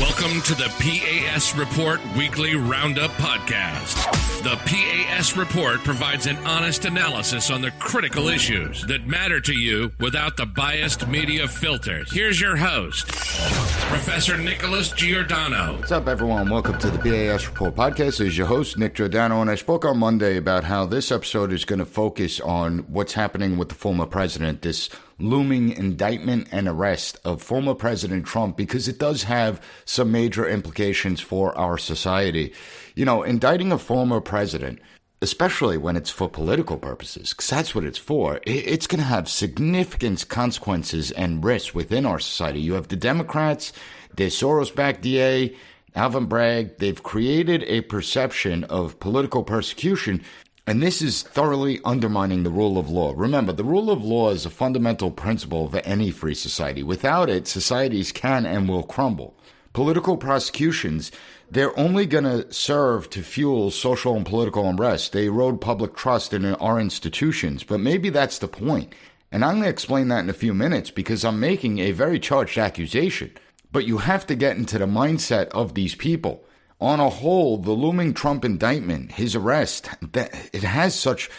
Welcome to the P.A.S. Report Weekly Roundup Podcast. The P.A.S. Report provides an honest analysis on the critical issues that matter to you without the biased media filters. Here's your host, Professor Nicholas Giordano. What's up, everyone? Welcome to the P.A.S. Report Podcast. This is your host, Nick Giordano, and I spoke on Monday about how this episode is going to focus on what's happening with the former president, this looming indictment and arrest of former President Trump, because it does have some major implications for our society. You know, indicting a former president, especially when it's for political purposes, because that's what it's for, it's going to have significant consequences and risks within our society. You have the Democrats, the Soros-backed DA, Alvin Bragg. They've created a perception of political persecution, and this is thoroughly undermining the rule of law. Remember, the rule of law is a fundamental principle of any free society. Without it, societies can and will crumble. Political prosecutions, they're only going to serve to fuel social and political unrest. They erode public trust in our institutions, but maybe that's the point. And I'm going to explain that in a few minutes because I'm making a very charged accusation. But you have to get into the mindset of these people. On a whole, the looming Trump indictment, his arrest, it has such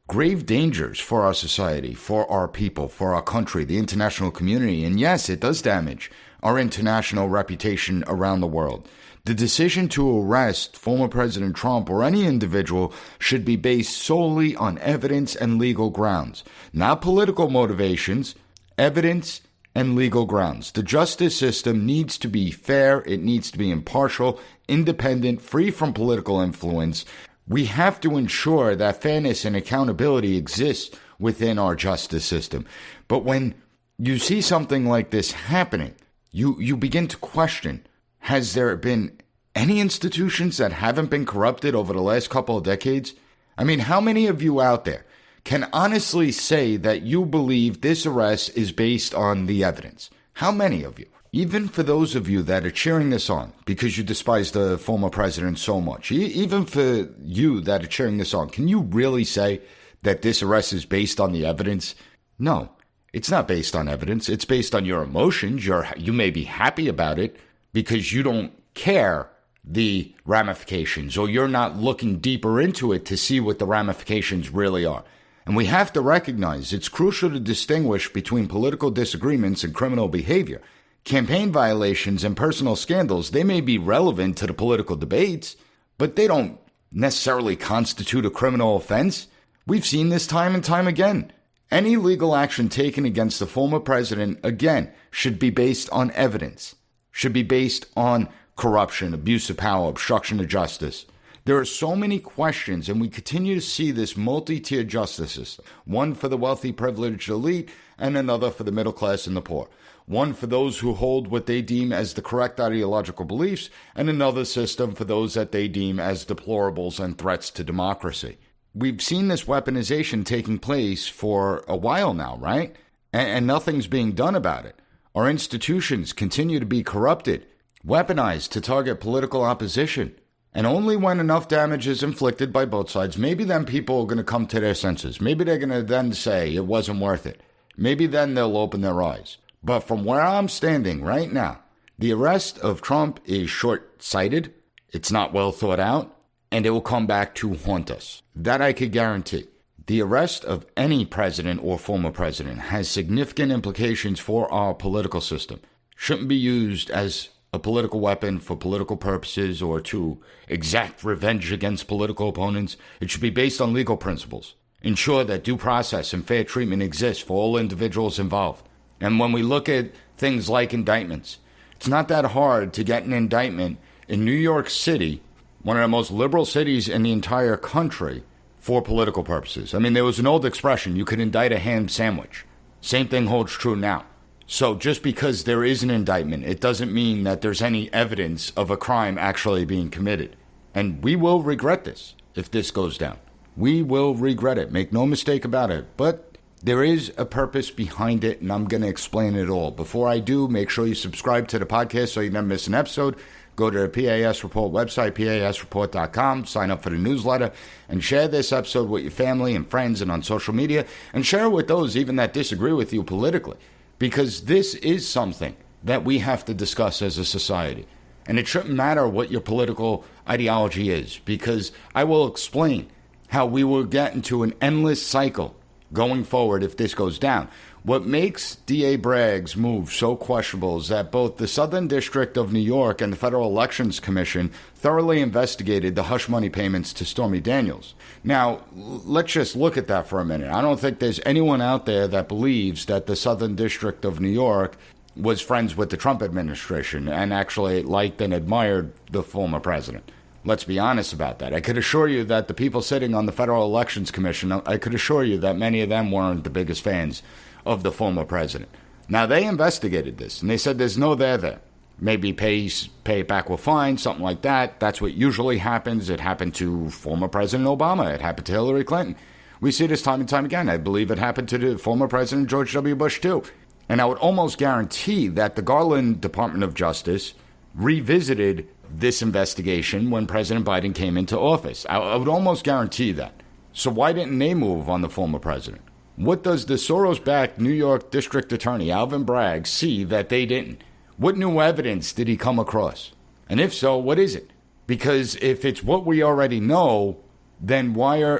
grave dangers for our society, for our people, for our country, the international community. And yes, it does damage our international reputation around the world. The decision to arrest former President Trump or any individual should be based solely on evidence and legal grounds, not political motivations, evidence and legal grounds. The justice system needs to be fair, it needs to be impartial, independent, free from political influence. We have to ensure that fairness and accountability exists within our justice system. But when you see something like this happening, you begin to question, has there been any institutions that haven't been corrupted over the last couple of decades? I mean, how many of you out there can honestly say that you believe this arrest is based on the evidence? How many of you? Even for those of you that are cheering this on because you despise the former president so much, even for you that are cheering this on, can you really say that this arrest is based on the evidence? No, it's not based on evidence. It's based on your emotions. You may be happy about it because you don't care the ramifications, or you're not looking deeper into it to see what the ramifications really are. And we have to recognize it's crucial to distinguish between political disagreements and criminal behavior. Campaign violations and personal scandals, they may be relevant to the political debates, but they don't necessarily constitute a criminal offense. We've seen this time and time again. Any legal action taken against the former president, again, should be based on evidence, should be based on corruption, abuse of power, obstruction of justice. There are so many questions, and we continue to see this multi-tier justice system. One for the wealthy, privileged elite, and another for the middle class and the poor. One for those who hold what they deem as the correct ideological beliefs, and another system for those that they deem as deplorables and threats to democracy. We've seen this weaponization taking place for a while now, right? And nothing's being done about it. Our institutions continue to be corrupted, weaponized to target political opposition. And only when enough damage is inflicted by both sides, maybe then people are going to come to their senses. Maybe they're going to then say it wasn't worth it. Maybe then they'll open their eyes. But from where I'm standing right now, the arrest of Trump is short-sighted, it's not well thought out, and it will come back to haunt us. That I could guarantee. The arrest of any president or former president has significant implications for our political system. Shouldn't be used as a political weapon for political purposes or to exact revenge against political opponents. It should be based on legal principles. Ensure that due process and fair treatment exists for all individuals involved. And when we look at things like indictments, it's not that hard to get an indictment in New York City, one of the most liberal cities in the entire country, for political purposes. I mean, there was an old expression, you could indict a ham sandwich. Same thing holds true now. So just because there is an indictment, it doesn't mean that there's any evidence of a crime actually being committed. And we will regret this if this goes down. We will regret it. Make no mistake about it. But there is a purpose behind it, and I'm going to explain it all. Before I do, make sure you subscribe to the podcast so you never miss an episode. Go to the P.A.S. Report website, PASreport.com, sign up for the newsletter, and share this episode with your family and friends and on social media, and share it with those even that disagree with you politically. Because this is something that we have to discuss as a society. And it shouldn't matter what your political ideology is, because I will explain how we will get into an endless cycle going forward if this goes down. What makes D.A. Bragg's move so questionable is that both the Southern District of New York and the Federal Elections Commission thoroughly investigated the hush money payments to Stormy Daniels. Now, let's just look at that for a minute. I don't think there's anyone out there that believes that the Southern District of New York was friends with the Trump administration and actually liked and admired the former president. Let's be honest about that. I could assure you that the people sitting on the Federal Elections Commission, I could assure you that many of them weren't the biggest fans of the former president. Now, they investigated this, and they said there's no there. Maybe pay it back with fines, something like that. That's what usually happens. It happened to former President Obama. It happened to Hillary Clinton. We see this time and time again. I believe it happened to the former President George W. Bush, too. And I would almost guarantee that the Garland Department of Justice revisited this investigation when President Biden came into office. I would almost guarantee that. So why didn't they move on the former president? What does the Soros-backed New York District Attorney, Alvin Bragg, see that they didn't? What new evidence did he come across? And if so, what is it? Because if it's what we already know, then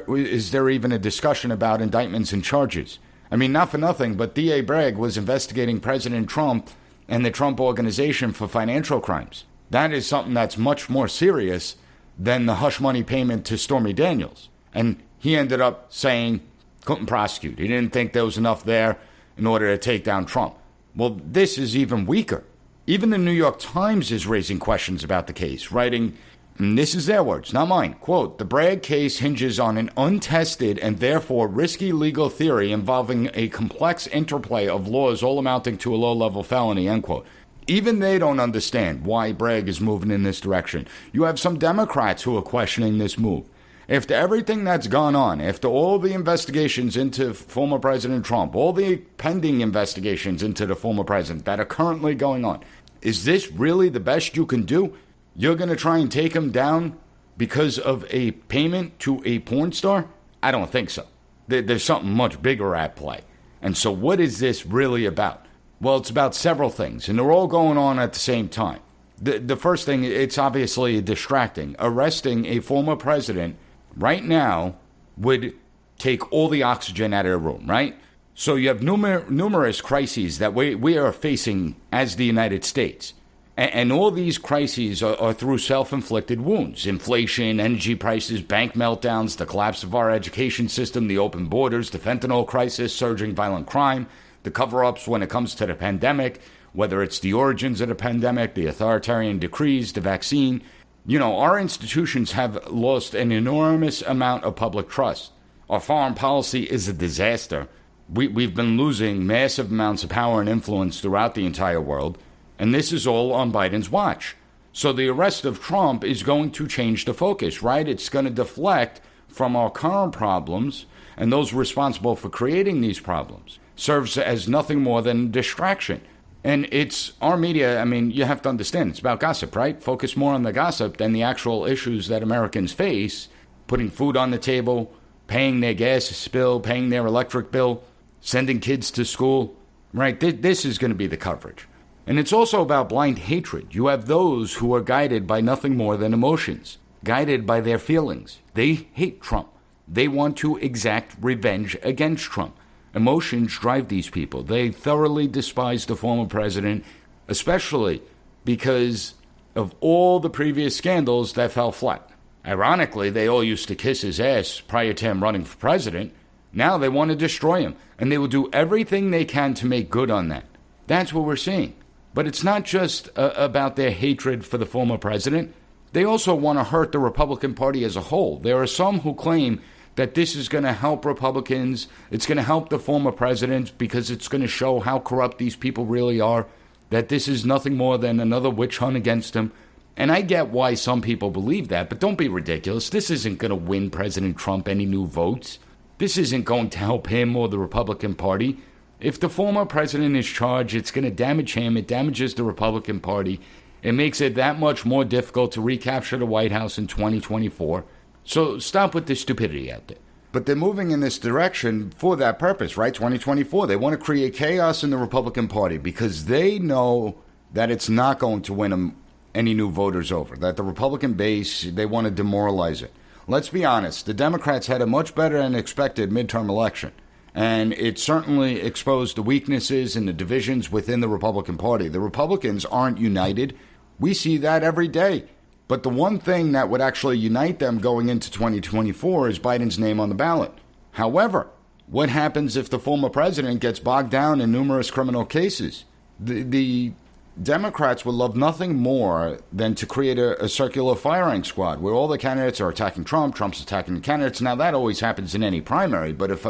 is there even a discussion about indictments and charges? I mean, not for nothing, but D.A. Bragg was investigating President Trump and the Trump Organization for financial crimes. That is something that's much more serious than the hush money payment to Stormy Daniels. And he ended up saying couldn't prosecute. He didn't think there was enough there in order to take down Trump. Well, this is even weaker. Even the New York Times is raising questions about the case, writing, and this is their words, not mine, quote, "The Bragg case hinges on an untested and therefore risky legal theory involving a complex interplay of laws all amounting to a low-level felony," end quote. Even they don't understand why Bragg is moving in this direction. You have some Democrats who are questioning this move. After everything that's gone on, after all the investigations into former President Trump, all the pending investigations into the former president that are currently going on, is this really the best you can do? You're going to try and take him down because of a payment to a porn star? I don't think so. There's something much bigger at play. And so what is this really about? Well, it's about several things, and they're all going on at the same time. The first thing, it's obviously distracting. Arresting a former president right now would take all the oxygen out of the room, right? So you have numerous crises that we are facing as the United States. And all these crises are through self-inflicted wounds. Inflation, energy prices, bank meltdowns, the collapse of our education system, the open borders, the fentanyl crisis, surging violent crime, the cover-ups when it comes to the pandemic, whether it's the origins of the pandemic, the authoritarian decrees, the vaccine. You know, our institutions have lost an enormous amount of public trust. Our foreign policy is a disaster. We've been losing massive amounts of power and influence throughout the entire world, and this is all on Biden's watch. So the arrest of Trump is going to change the focus, right? It's going to deflect from our current problems, and those responsible for creating these problems serves as nothing more than a distraction. And it's our media, I mean, you have to understand, it's about gossip, right? Focus more on the gossip than the actual issues that Americans face, putting food on the table, paying their gas bill, paying their electric bill, sending kids to school, right? This is going to be the coverage. And it's also about blind hatred. You have those who are guided by nothing more than emotions, guided by their feelings. They hate Trump. They want to exact revenge against Trump. Emotions drive these people. They thoroughly despise the former president, especially because of all the previous scandals that fell flat. Ironically, they all used to kiss his ass prior to him running for president. Now they want to destroy him, and they will do everything they can to make good on that. That's what we're seeing. But it's not just about their hatred for the former president. They also want to hurt the Republican Party as a whole. There are some who claim that this is going to help Republicans, it's going to help the former president because it's going to show how corrupt these people really are, that this is nothing more than another witch hunt against him. And I get why some people believe that, but don't be ridiculous. This isn't going to win President Trump any new votes. This isn't going to help him or the Republican Party. If the former president is charged, it's going to damage him. It damages the Republican Party. It makes it that much more difficult to recapture the White House in 2024. So stop with the stupidity out there. But they're moving in this direction for that purpose, right? 2024. They want to create chaos in the Republican Party because they know that it's not going to win them any new voters over, that the Republican base, they want to demoralize it. Let's be honest, the Democrats had a much better than expected midterm election, and it certainly exposed the weaknesses and the divisions within the Republican Party. The Republicans aren't united. We see that every day. But the one thing that would actually unite them going into 2024 is Biden's name on the ballot. However, what happens if the former president gets bogged down in numerous criminal cases? The Democrats would love nothing more than to create a circular firing squad where all the candidates are attacking Trump, Trump's attacking the candidates. Now, that always happens in any primary, but if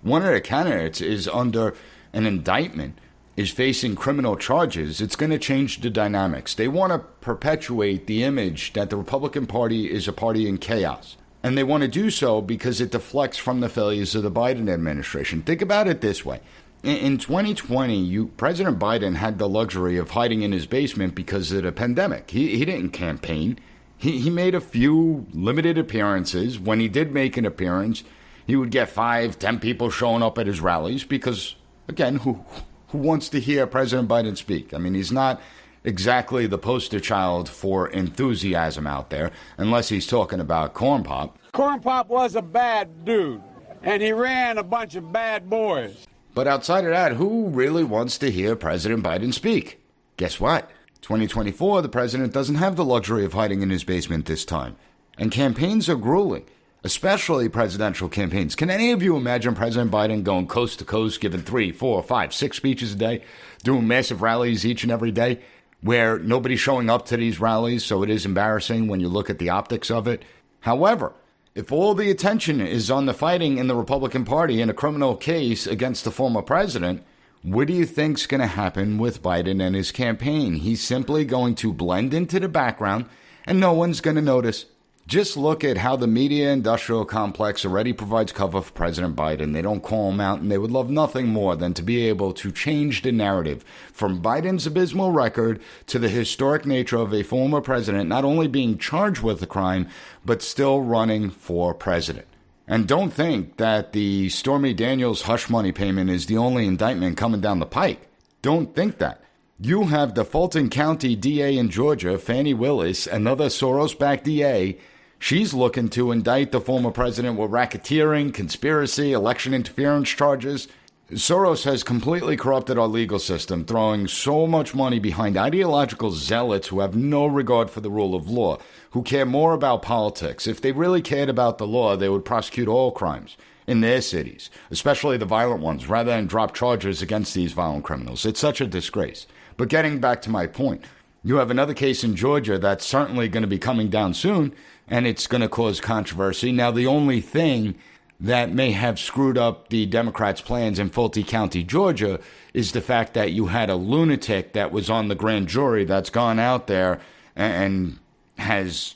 one of the candidates is under an indictment, is facing criminal charges, it's going to change the dynamics. They want to perpetuate the image that the Republican Party is a party in chaos. And they want to do so because it deflects from the failures of the Biden administration. Think about it this way. In 2020, President Biden had the luxury of hiding in his basement because of the pandemic. He didn't campaign. He made a few limited appearances. When he did make an appearance, he would get 5, 10 people showing up at his rallies because, again, who wants to hear President Biden speak? I mean, he's not exactly the poster child for enthusiasm out there, unless he's talking about Corn Pop. Corn Pop was a bad dude, and he ran a bunch of bad boys. But outside of that, who really wants to hear President Biden speak? Guess what? 2024, the president doesn't have the luxury of hiding in his basement this time. And campaigns are grueling, especially presidential campaigns. Can any of you imagine President Biden going coast to coast, giving 3, 4, 5, 6 speeches a day, doing massive rallies each and every day, where nobody's showing up to these rallies, so it is embarrassing when you look at the optics of it? However, if all the attention is on the fighting in the Republican Party in a criminal case against the former president, what do you think's going to happen with Biden and his campaign? He's simply going to blend into the background, and no one's going to notice. Just look at how the media industrial complex already provides cover for President Biden. They don't call him out, and they would love nothing more than to be able to change the narrative from Biden's abysmal record to the historic nature of a former president not only being charged with a crime, but still running for president. And don't think that the Stormy Daniels hush money payment is the only indictment coming down the pike. Don't think that. You have the Fulton County DA in Georgia, Fani Willis, another Soros-backed DA. She's looking to indict the former president with racketeering, conspiracy, election interference charges. Soros has completely corrupted our legal system, throwing so much money behind ideological zealots who have no regard for the rule of law, who care more about politics. If they really cared about the law, they would prosecute all crimes in their cities, especially the violent ones, rather than drop charges against these violent criminals. It's such a disgrace. But getting back to my point, you have another case in Georgia that's certainly going to be coming down soon, and it's going to cause controversy. Now, the only thing that may have screwed up the Democrats' plans in Fulton County, Georgia, is the fact that you had a lunatic that was on the grand jury that's gone out there and has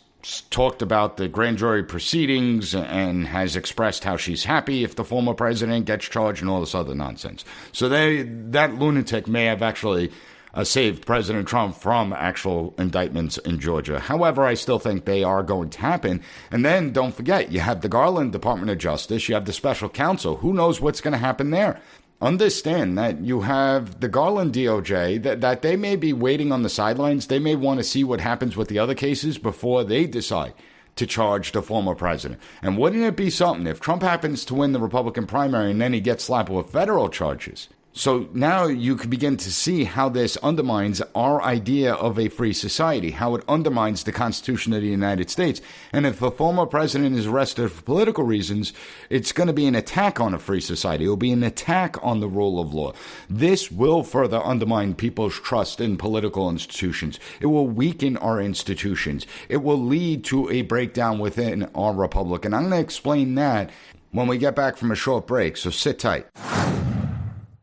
talked about the grand jury proceedings and has expressed how she's happy if the former president gets charged and all this other nonsense. So that lunatic may have actually saved President Trump from actual indictments in Georgia. However, I still think they are going to happen. And then don't forget, you have the Garland Department of Justice, you have the special counsel. Who knows what's going to happen there? Understand that you have the Garland DOJ, that they may be waiting on the sidelines. They may want to see what happens with the other cases before they decide to charge the former president. And wouldn't it be something if Trump happens to win the Republican primary and then he gets slapped with federal charges? So now you can begin to see how this undermines our idea of a free society, how it undermines the Constitution of the United States. And if a former president is arrested for political reasons, it's going to be an attack on a free society. It will be an attack on the rule of law. This will further undermine people's trust in political institutions. It will weaken our institutions. It will lead to a breakdown within our republic. And I'm going to explain that when we get back from a short break, so sit tight.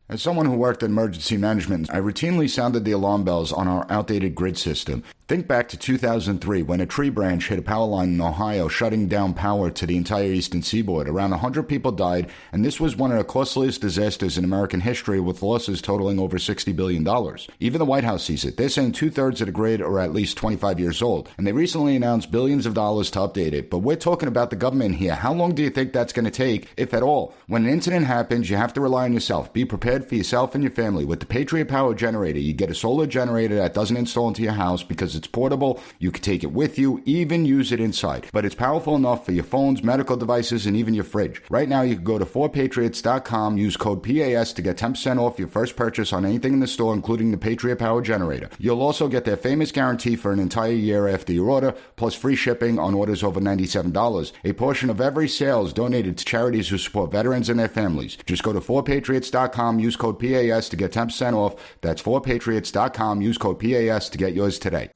As someone who worked in emergency management, I routinely sounded the alarm bells on our outdated grid system. Think back to 2003 when a tree branch hit a power line in Ohio, shutting down power to the entire eastern seaboard. Around 100 people died, and this was one of the costliest disasters in American history, with losses totaling over $60 billion. Even the White House sees it. They're saying 2/3 of the grid are at least 25 years old, and they recently announced billions of dollars to update it. But we're talking about the government here. How long do you think that's going to take, if at all? When an incident happens, you have to rely on yourself. Be prepared for yourself and your family. With the Patriot Power Generator, you get a solar generator that doesn't install into your house because because it's portable. You can take it with you, even use it inside. But it's powerful enough for your phones, medical devices, and even your fridge. Right now, you can go to 4patriots.com, use code P.A.S. to get 10% off your first purchase on anything in the store, including the Patriot Power Generator. You'll also get their famous guarantee for an entire year after your order, plus free shipping on orders over $97. A portion of every sale is donated to charities who support veterans and their families. Just go to 4patriots.com, use code PAS to get 10% off. That's 4patriots.com, use code PAS to get yours today.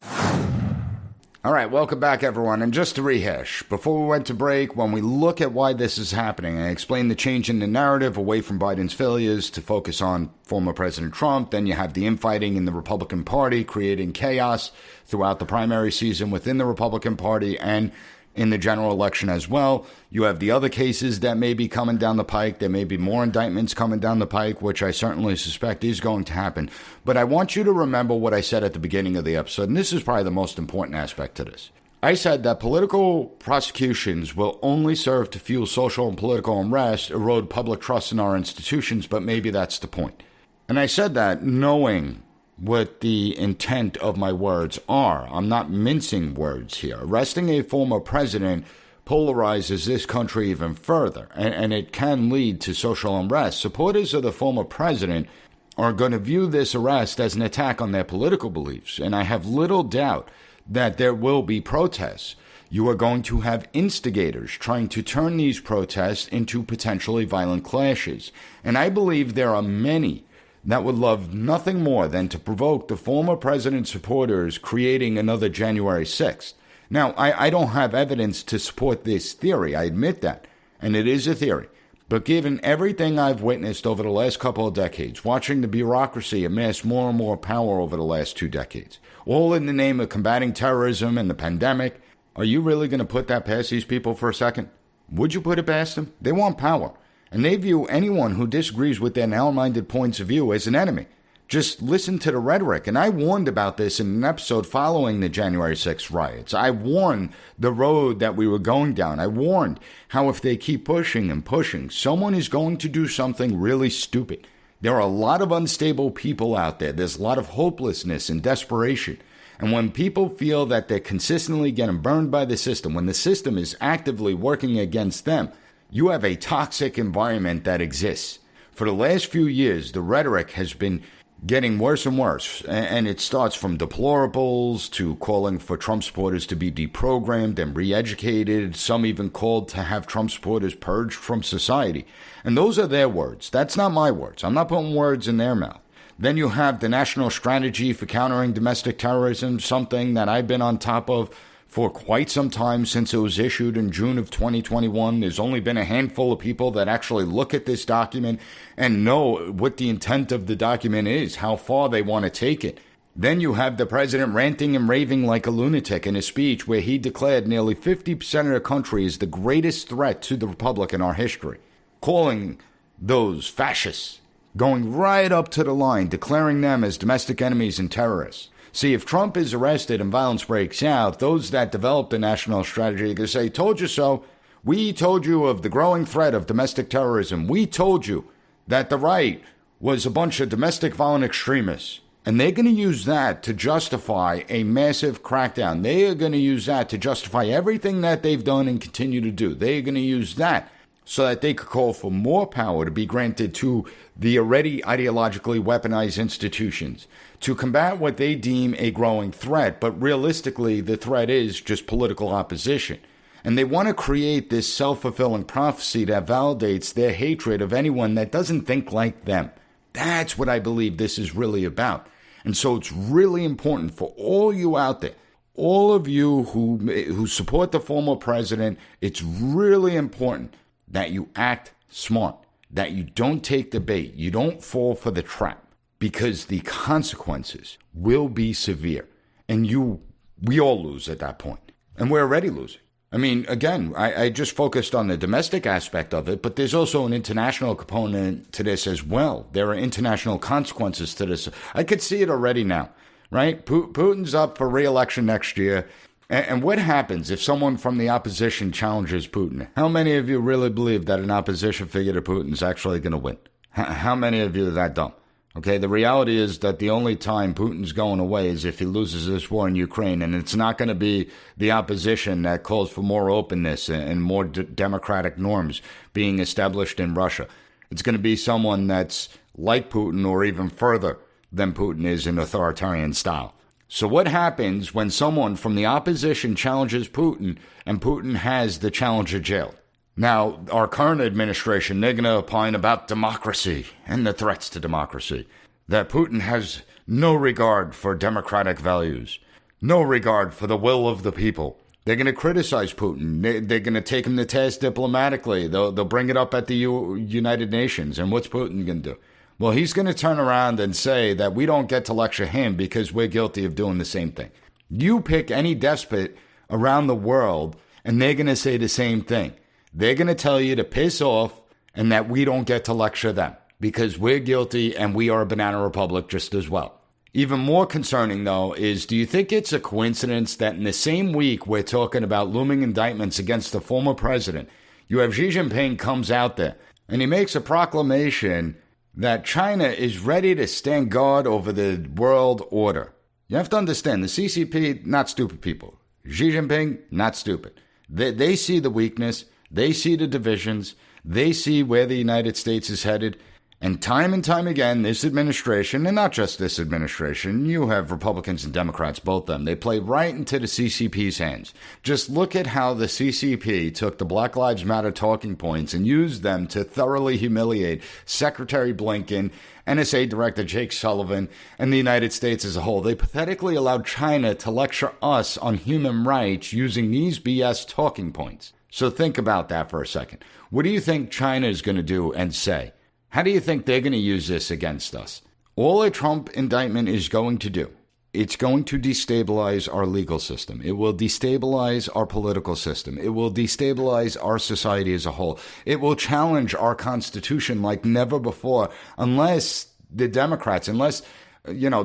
All right, welcome back, everyone. And just to rehash, before we went to break, when we look at why this is happening, I explained the change in the narrative away from Biden's failures to focus on former President Trump. Then you have the infighting in the Republican Party, creating chaos throughout the primary season within the Republican Party and in the general election as well. You have the other cases that may be coming down the pike. There may be more indictments coming down the pike, which I certainly suspect is going to happen. But I want you to remember what I said at the beginning of the episode, and this is probably the most important aspect to this. I said that political prosecutions will only serve to fuel social and political unrest, erode public trust in our institutions, but maybe that's the point. And I said that knowing what the intent of my words are. I'm not mincing words here. Arresting a former president polarizes this country even further, and it can lead to social unrest. Supporters of the former president are going to view this arrest as an attack on their political beliefs, and I have little doubt that there will be protests. You are going to have instigators trying to turn these protests into potentially violent clashes, and I believe there are many that would love nothing more than to provoke the former president's supporters, creating another January 6th. Now, I don't have evidence to support this theory. I admit that, and it is a theory. But given everything I've witnessed over the last couple of decades, watching the bureaucracy amass more and more power over the last 2 decades, all in the name of combating terrorism and the pandemic, are you really going to put that past these people for a second? Would you put it past them? They want power. And they view anyone who disagrees with their narrow-minded points of view as an enemy. Just listen to the rhetoric. And I warned about this in an episode following the January 6th riots. I warned the road that we were going down. I warned how if they keep pushing and pushing, someone is going to do something really stupid. There are a lot of unstable people out there. There's a lot of hopelessness and desperation. And when people feel that they're consistently getting burned by the system, when the system is actively working against them, you have a toxic environment that exists. For the last few years, the rhetoric has been getting worse and worse, and it starts from deplorables to calling for Trump supporters to be deprogrammed and re-educated. Some even called to have Trump supporters purged from society. And those are their words. That's not my words. I'm not putting words in their mouth. Then you have the National Strategy for Countering Domestic Terrorism, something that I've been on top of for quite some time since it was issued in June of 2021. There's only been a handful of people that actually look at this document and know what the intent of the document is, how far they want to take it. Then you have the president ranting and raving like a lunatic in a speech where he declared nearly 50% of the country is the greatest threat to the republic in our history, calling those fascists, going right up to the line, declaring them as domestic enemies and terrorists. See, if Trump is arrested and violence breaks out, those that develop the national strategy are going to say, told you so. We told you of the growing threat of domestic terrorism. We told you that the right was a bunch of domestic violent extremists. And they're going to use that to justify a massive crackdown. They are going to use that to justify everything that they've done and continue to do. They are going to use that so that they could call for more power to be granted to the already ideologically weaponized institutions to combat what they deem a growing threat. But realistically, the threat is just political opposition. And they want to create this self-fulfilling prophecy that validates their hatred of anyone that doesn't think like them. That's what I believe this is really about. And so it's really important for all you out there, all of you who support the former president, it's really important that you act smart, that you don't take the bait, you don't fall for the trap, because the consequences will be severe. And we all lose at that point. And we're already losing. I mean, again, I just focused on the domestic aspect of it, but there's also an international component to this as well. There are international consequences to this. I could see it already now, right? Putin's up for re-election next year. And what happens if someone from the opposition challenges Putin? How many of you really believe that an opposition figure to Putin is actually going to win? How many of you are that dumb? Okay, the reality is that the only time Putin's going away is if he loses this war in Ukraine, and it's not going to be the opposition that calls for more openness and more democratic norms being established in Russia. It's going to be someone that's like Putin or even further than Putin is in authoritarian style. So what happens when someone from the opposition challenges Putin and Putin has the challenger jailed? Now, our current administration, they're going to opine about democracy and the threats to democracy, that Putin has no regard for democratic values, no regard for the will of the people. They're going to criticize Putin. They're going to take him to task diplomatically. They'll bring it up at the United Nations. And what's Putin going to do? Well, he's going to turn around and say that we don't get to lecture him because we're guilty of doing the same thing. You pick any despot around the world, and they're going to say the same thing. They're going to tell you to piss off and that we don't get to lecture them because we're guilty and we are a banana republic just as well. Even more concerning, though, is do you think it's a coincidence that in the same week we're talking about looming indictments against the former president, you have Xi Jinping comes out there and he makes a proclamation that China is ready to stand guard over the world order. You have to understand, the CCP, not stupid people. Xi Jinping, not stupid. They see the weakness. They see the divisions. They see where the United States is headed. And time again, this administration, and not just this administration, you have Republicans and Democrats, both of them, they play right into the CCP's hands. Just look at how the CCP took the Black Lives Matter talking points and used them to thoroughly humiliate Secretary Blinken, NSA Director Jake Sullivan, and the United States as a whole. They pathetically allowed China to lecture us on human rights using these BS talking points. So think about that for a second. What do you think China is going to do and say? How do you think they're going to use this against us? All a Trump indictment is going to do, it's going to destabilize our legal system. It will destabilize our political system. It will destabilize our society as a whole. It will challenge our Constitution like never before unless the Democrats,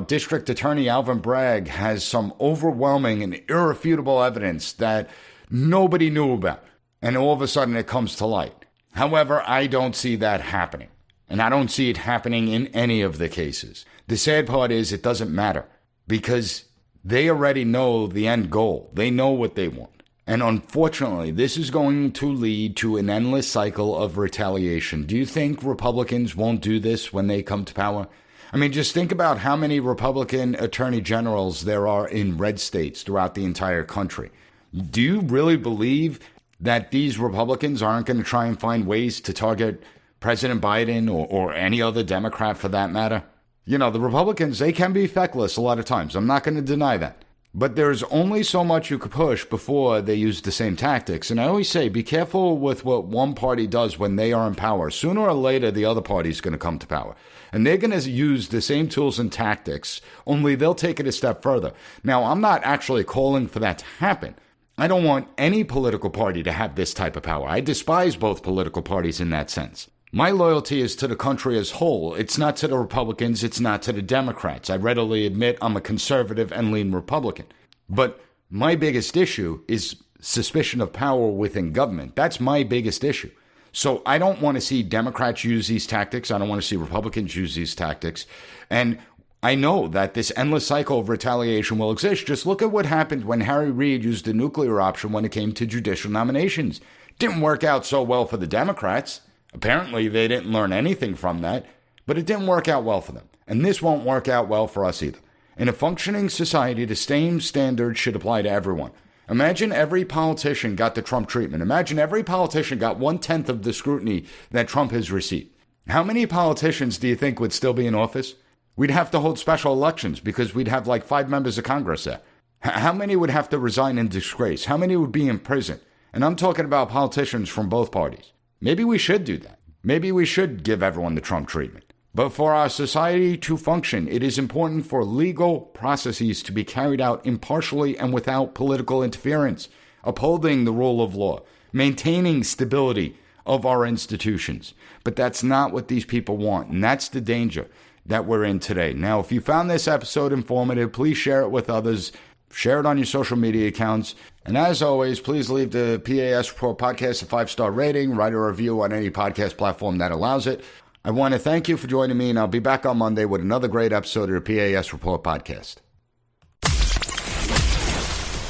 District Attorney Alvin Bragg has some overwhelming and irrefutable evidence that nobody knew about. And all of a sudden it comes to light. However, I don't see that happening. And I don't see it happening in any of the cases. The sad part is it doesn't matter because they already know the end goal. They know what they want. And unfortunately, this is going to lead to an endless cycle of retaliation. Do you think Republicans won't do this when they come to power? I mean, just think about how many Republican attorney generals there are in red states throughout the entire country. Do you really believe that these Republicans aren't going to try and find ways to target President Biden or any other Democrat for that matter? You know, the Republicans, they can be feckless a lot of times. I'm not going to deny that. But there's only so much you could push before they use the same tactics. And I always say, be careful with what one party does when they are in power. Sooner or later, the other party is going to come to power. And they're going to use the same tools and tactics, only they'll take it a step further. Now, I'm not actually calling for that to happen. I don't want any political party to have this type of power. I despise both political parties in that sense. My loyalty is to the country as whole. It's not to the Republicans. It's not to the Democrats. I readily admit I'm a conservative and lean Republican. But my biggest issue is suspicion of power within government. That's my biggest issue. So I don't want to see Democrats use these tactics. I don't want to see Republicans use these tactics. And I know that this endless cycle of retaliation will exist. Just look at what happened when Harry Reid used the nuclear option when it came to judicial nominations. Didn't work out so well for the Democrats. Apparently, they didn't learn anything from that, but it didn't work out well for them. And this won't work out well for us either. In a functioning society, the same standards should apply to everyone. Imagine every politician got the Trump treatment. Imagine every politician got 1/10 of the scrutiny that Trump has received. How many politicians do you think would still be in office? We'd have to hold special elections because we'd have like 5 members of Congress there. How many would have to resign in disgrace? How many would be in prison? And I'm talking about politicians from both parties. Maybe we should do that. Maybe we should give everyone the Trump treatment. But for our society to function, it is important for legal processes to be carried out impartially and without political interference, upholding the rule of law, maintaining stability of our institutions. But that's not what these people want, and that's the danger that we're in today. Now, if you found this episode informative, please share it with others. Share it on your social media accounts. And as always, please leave the P.A.S. Report podcast a 5-star rating, write a review on any podcast platform that allows it. I want to thank you for joining me, and I'll be back on Monday with another great episode of the P.A.S. Report podcast.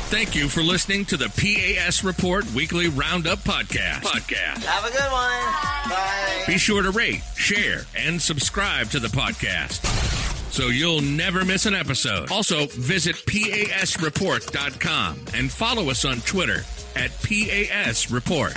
Thank you for listening to the P.A.S. Report Weekly Roundup Podcast. Have a good one. Bye. Be sure to rate, share, and subscribe to the podcast so you'll never miss an episode. Also, visit PASreport.com and follow us on Twitter at PAS Report.